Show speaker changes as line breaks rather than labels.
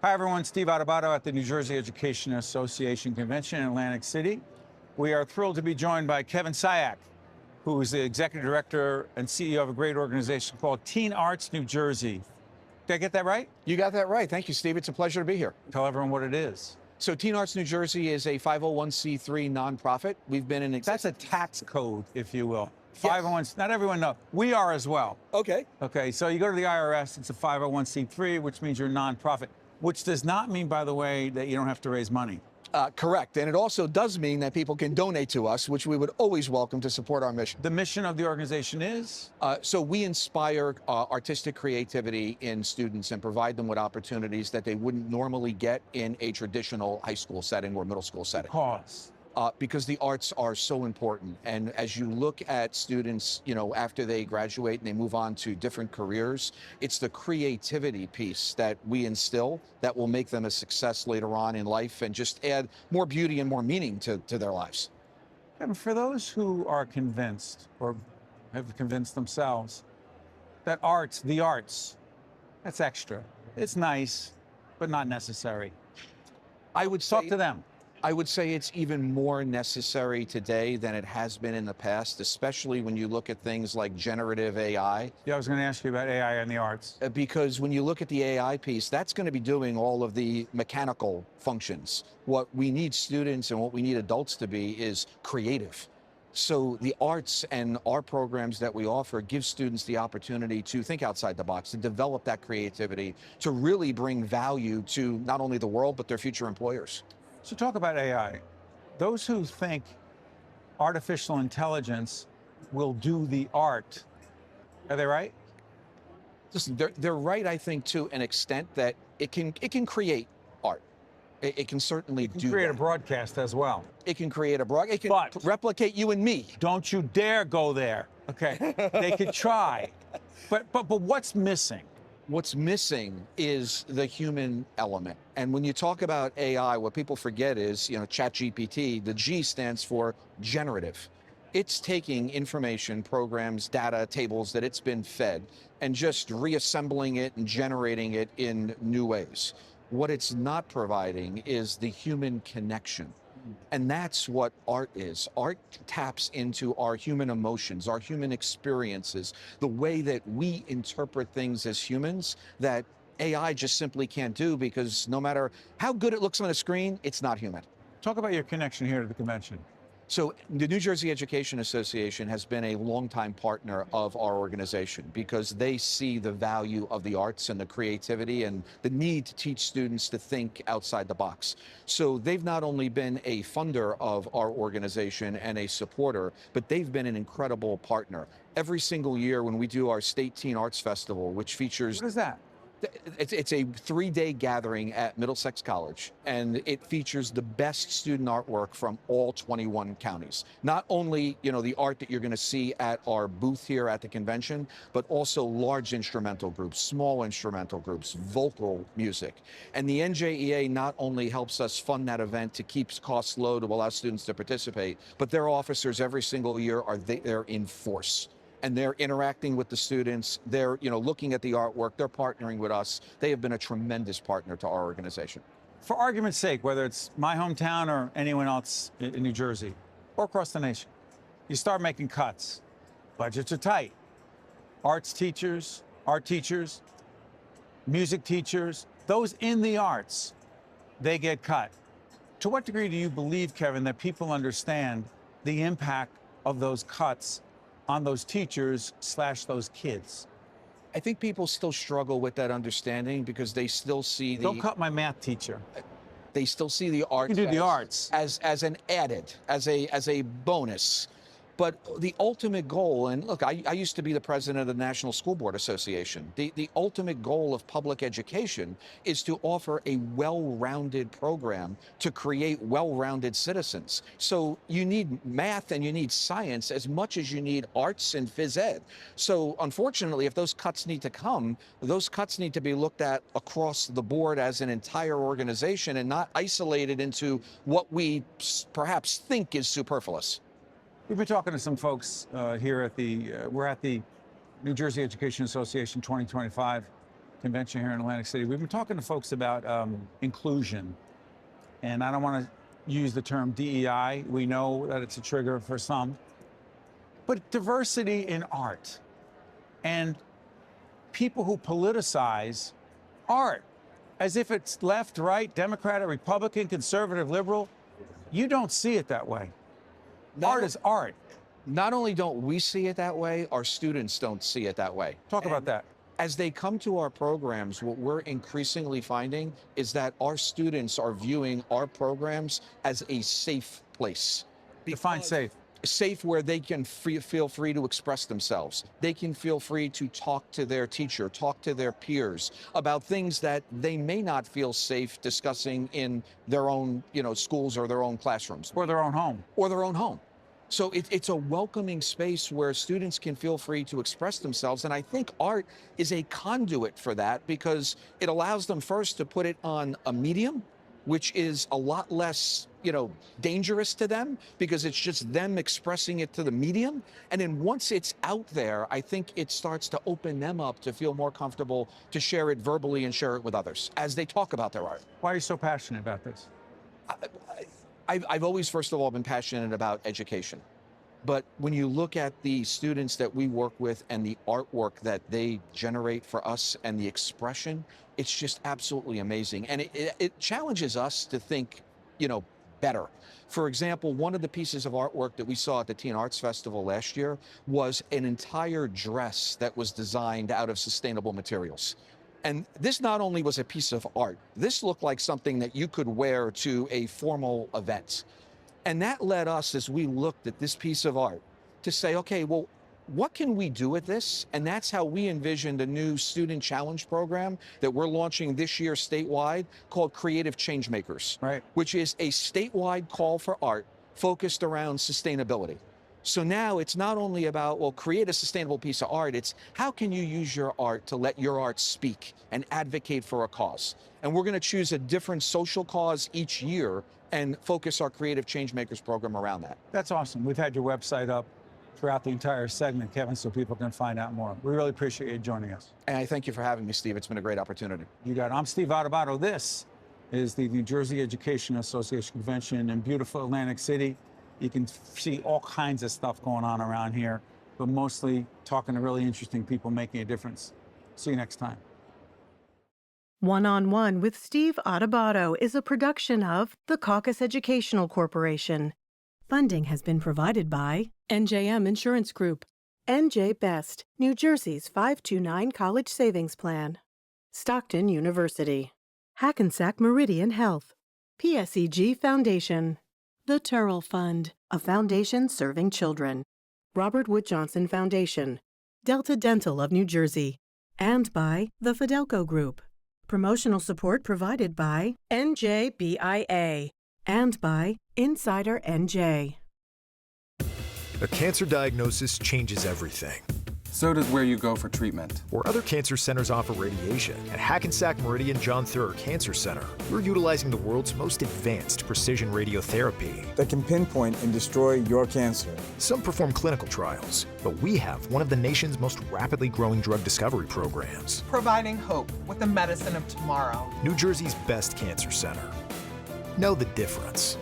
Hi, everyone. Steve Adubato at the New Jersey Education Association Convention in Atlantic City. We are thrilled to be joined by Kevin Ciak, who is the executive director and CEO of a great organization called Teen Arts New Jersey. Did I get that right?
You got that right. Thank you, Steve. It's a pleasure to be here.
Tell everyone what it is.
So Teen Arts New Jersey is a 501c3 nonprofit. We've been in
That's a tax code, if you will.
Yes.
501, not everyone knows. We are as well.
Okay.
Okay, so you go to the IRS, it's a 501c3, which means you're a nonprofit, which does not mean, by the way, that you don't have to raise money.
Correct. And it also does mean that people can donate to us, which we would always welcome to support our mission.
The mission of the organization is?
So we inspire artistic creativity in students and provide them with opportunities that they wouldn't normally get in a traditional high school setting or middle school setting. Because the arts are so important. And as you look at students, after they graduate and they move on to different careers, it's the creativity piece that we instill that will make them a success later on in life and just add more beauty and more meaning to their lives.
And for those who are convinced or have convinced themselves that the arts, that's extra. It's nice, but not necessary.
I would
talk to them.
I would say it's even more necessary today than it has been in the past, especially when you look at things like generative AI.
Yeah, I was going to ask you about AI and the arts.
Because when you look at the AI piece, that's going to be doing all of the mechanical functions. What we need students and what we need adults to be is creative. So the arts and our programs that we offer give students the opportunity to think outside the box, to develop that creativity, to really bring value to not only the world, but their future employers.
So talk about AI. Those who think artificial intelligence will do the art, are they right?
Listen, they're right, I think, to an extent that it can create art. It can certainly
create a broadcast as well.
It can create a broadcast. It can replicate you and me.
Don't you dare go there. Okay, they could try, but what's missing?
What's missing is the human element. And when you talk about AI, what people forget is, ChatGPT, the G stands for generative. It's taking information, programs, data, tables that it's been fed, and just reassembling it and generating it in new ways. What it's not providing is the human connection. And that's what art is. Art taps into our human emotions, our human experiences, the way that we interpret things as humans that AI just simply can't do, because no matter how good it looks on a screen, it's not human.
Talk about your connection here to the convention.
So the New Jersey Education Association has been a longtime partner of our organization because they see the value of the arts and the creativity and the need to teach students to think outside the box. So they've not only been a funder of our organization and a supporter, but they've been an incredible partner. Every single year when we do our State Teen Arts Festival, which features...
What is that?
It's a 3-day gathering at Middlesex College, and it features the best student artwork from all 21 counties. Not only, the art that you're going to see at our booth here at the convention, but also large instrumental groups, small instrumental groups, vocal music. And the NJEA not only helps us fund that event to keep costs low to allow students to participate, but their officers every single year they're in force. And they're interacting with the students. They're, looking at the artwork. They're partnering with us. They have been a tremendous partner to our organization.
For argument's sake, whether it's my hometown or anyone else in New Jersey or across the nation, you start making cuts. Budgets are tight. Art teachers, music teachers, those in the arts, they get cut. To what degree do you believe, Kevin, that people understand the impact of those cuts on those teachers / those kids?
I think people still struggle with that understanding because they still see
Don't cut my math teacher.
They still see the arts.
You can do the arts
as an added, as a bonus. But the ultimate goal, and look, I used to be the president of the National School Board Association. The ultimate goal of public education is to offer a well-rounded program to create well-rounded citizens. So you need math and you need science as much as you need arts and phys ed. So unfortunately, if those cuts need to come, those cuts need to be looked at across the board as an entire organization and not isolated into what we perhaps think is superfluous.
We've been talking to some folks here at we're at the New Jersey Education Association 2025 convention here in Atlantic City. We've been talking to folks about inclusion, and I don't want to use the term DEI. We know that it's a trigger for some, but diversity in art and people who politicize art as if it's left, right, Democrat, Republican, conservative, liberal. You don't see it that way. Art is art.
Not only don't we see it that way, our students don't see it that way.
Talk about that.
As they come to our programs, what we're increasingly finding is that our students are viewing our programs as a safe place.
Define safe.
Safe where they can feel free to express themselves. They can feel free to talk to their teacher, talk to their peers about things that they may not feel safe discussing in their own, schools or their own classrooms.
Or their own home.
Or their own home. So it's a welcoming space where students can feel free to express themselves. And I think art is a conduit for that because it allows them first to put it on a medium, which is a lot less, dangerous to them because it's just them expressing it to the medium. And then once it's out there, I think it starts to open them up to feel more comfortable to share it verbally and share it with others as they talk about their art.
Why are you so passionate about this?
I've always, first of all, been passionate about education. But when you look at the students that we work with and the artwork that they generate for us and the expression, it's just absolutely amazing. And it challenges us to think, better. For example, one of the pieces of artwork that we saw at the Teen Arts Festival last year was an entire dress that was designed out of sustainable materials. And this not only was a piece of art, this looked like something that you could wear to a formal event. And that led us, as we looked at this piece of art, to say, okay, well, what can we do with this? And that's how we envisioned a new student challenge program that we're launching this year statewide called Creative Changemakers,
right,
which is a statewide call for art focused around sustainability. So now it's not only about, well, create a sustainable piece of art, it's how can you use your art to let your art speak and advocate for a cause? And we're going to choose a different social cause each year and focus our Creative Changemakers program around that.
That's awesome. We've had your website up throughout the entire segment, Kevin, so people can find out more. We really appreciate you joining us.
And I thank you for having me, Steve. It's been a great opportunity.
You got it. I'm Steve Adubato. This is the New Jersey Education Association Convention in beautiful Atlantic City. You can see all kinds of stuff going on around here, but mostly talking to really interesting people making a difference. See you next time.
One-on-One with Steve Adubato is a production of the Caucus Educational Corporation. Funding has been provided by NJM Insurance Group, NJ Best, New Jersey's 529 College Savings Plan, Stockton University, Hackensack Meridian Health, PSEG Foundation, the Turrell Fund, a foundation serving children, Robert Wood Johnson Foundation, Delta Dental of New Jersey, and by the Fidelco Group. Promotional support provided by NJBIA and by Insider NJ.
A cancer diagnosis changes everything.
So does where you go for treatment.
Where other cancer centers offer radiation, at Hackensack Meridian John Theurer Cancer Center, we're utilizing the world's most advanced precision radiotherapy
that can pinpoint and destroy your cancer.
Some perform clinical trials, but we have one of the nation's most rapidly growing drug discovery programs.
Providing hope with the medicine of tomorrow.
New Jersey's best cancer center. Know the difference.